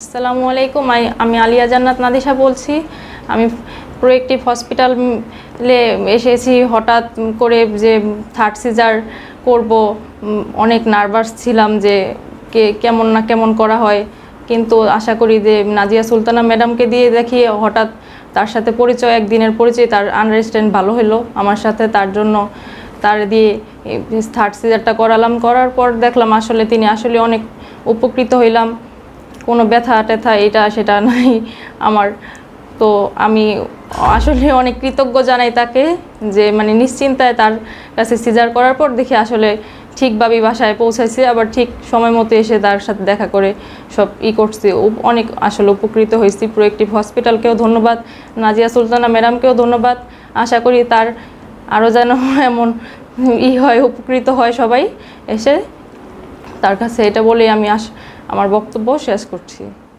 আসসালামু আলাইকুম, আমি আলিয়া জান্নাত নাদিসা বলছি। আমি প্রোয়েক্টিভ হসপিটালে এসেছি হঠাৎ করে, যে থার্ড সিজার করব। অনেক নার্ভাস ছিলাম যে কেমন না কেমন করা হয়, কিন্তু আশা করি যে নাজিয়া সুলতানা ম্যাডামকে দিয়ে দেখি, হঠাৎ তার সাথে পরিচয়, একদিনের পরিচয়, তার আন্ডারস্ট্যান্ড ভালো হলো আমার সাথে। তার জন্য তার দিয়ে থার্ড সিজারটা করালাম। করার পর দেখলাম আসলে তিনি আসলে অনেক উপকৃত হইলাম। কোনো ব্যথা ট্যাথা এটা সেটা নাই আমার। তো আমি আসলে অনেক কৃতজ্ঞ জানাই তাকে, যে মানে নিশ্চিন্তায় তার কাছে সিজার করার পর দেখি আসলে ঠিকভাবেই বাসায় পৌঁছাইছে, আবার ঠিক সময় মতো এসে তার সাথে দেখা করে সব করছি। অনেক আসলে উপকৃত হয়েছি। প্রোয়েক্টিভ হসপিটালকেও ধন্যবাদ, নাজিয়া সুলতানা ম্যাডামকেও ধন্যবাদ। আশা করি তার আরও যেন এমন হয়, উপকৃত হয় সবাই এসে তার কাছে। এটা বলেই আমি আমার বক্তব্য শেষ করছি।